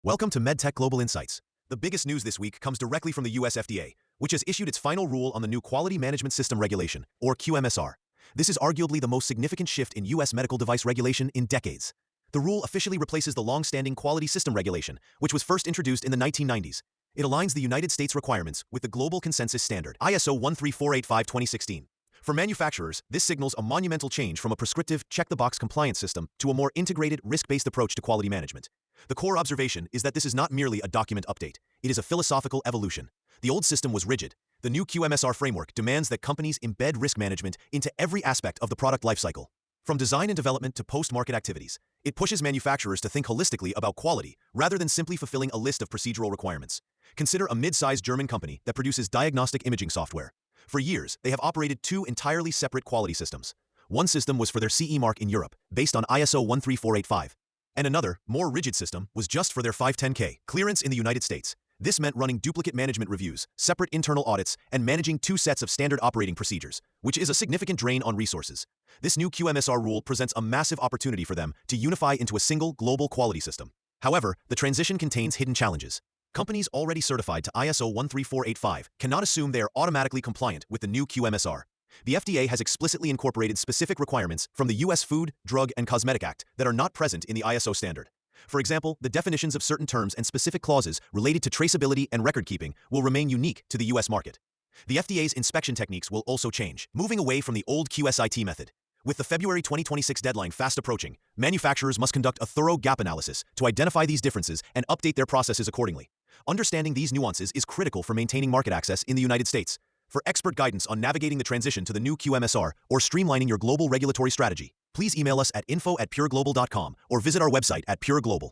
Welcome to MedTech Global Insights. The biggest news this week comes directly from the US FDA, which has issued its final rule on the new Quality Management System Regulation, or QMSR. This is arguably the most significant shift in US medical device regulation in decades. The rule officially replaces the long-standing Quality System Regulation, which was first introduced in the 1990s. It aligns the United States requirements with the global consensus standard, ISO 13485-2016. For manufacturers, this signals a monumental change from a prescriptive, check-the-box compliance system to a more integrated, risk-based approach to quality management. The core observation is that this is not merely a document update. It is a philosophical evolution. The old system was rigid. The new QMSR framework demands that companies embed risk management into every aspect of the product lifecycle. From design and development to post-market activities, it pushes manufacturers to think holistically about quality rather than simply fulfilling a list of procedural requirements. Consider a mid-sized German company that produces diagnostic imaging software. For years, they have operated two entirely separate quality systems. One system was for their CE mark in Europe, based on ISO 13485. And another, more rigid system, was just for their 510(k) clearance in the United States. This meant running duplicate management reviews, separate internal audits, and managing two sets of standard operating procedures, which is a significant drain on resources. This new QMSR rule presents a massive opportunity for them to unify into a single global quality system. However, the transition contains hidden challenges. Companies already certified to ISO 13485 cannot assume they are automatically compliant with the new QMSR. The FDA has explicitly incorporated specific requirements from the U.S. Food, Drug, and Cosmetic Act that are not present in the ISO standard. For example, the definitions of certain terms and specific clauses related to traceability and record-keeping will remain unique to the U.S. market. The FDA's inspection techniques will also change, moving away from the old QSIT method. With the February 2026 deadline fast approaching, manufacturers must conduct a thorough gap analysis to identify these differences and update their processes accordingly. Understanding these nuances is critical for maintaining market access in the United States. For expert guidance on navigating the transition to the new QMSR or streamlining your global regulatory strategy, please email us at info@pureglobal.com or visit our website at pureglobal.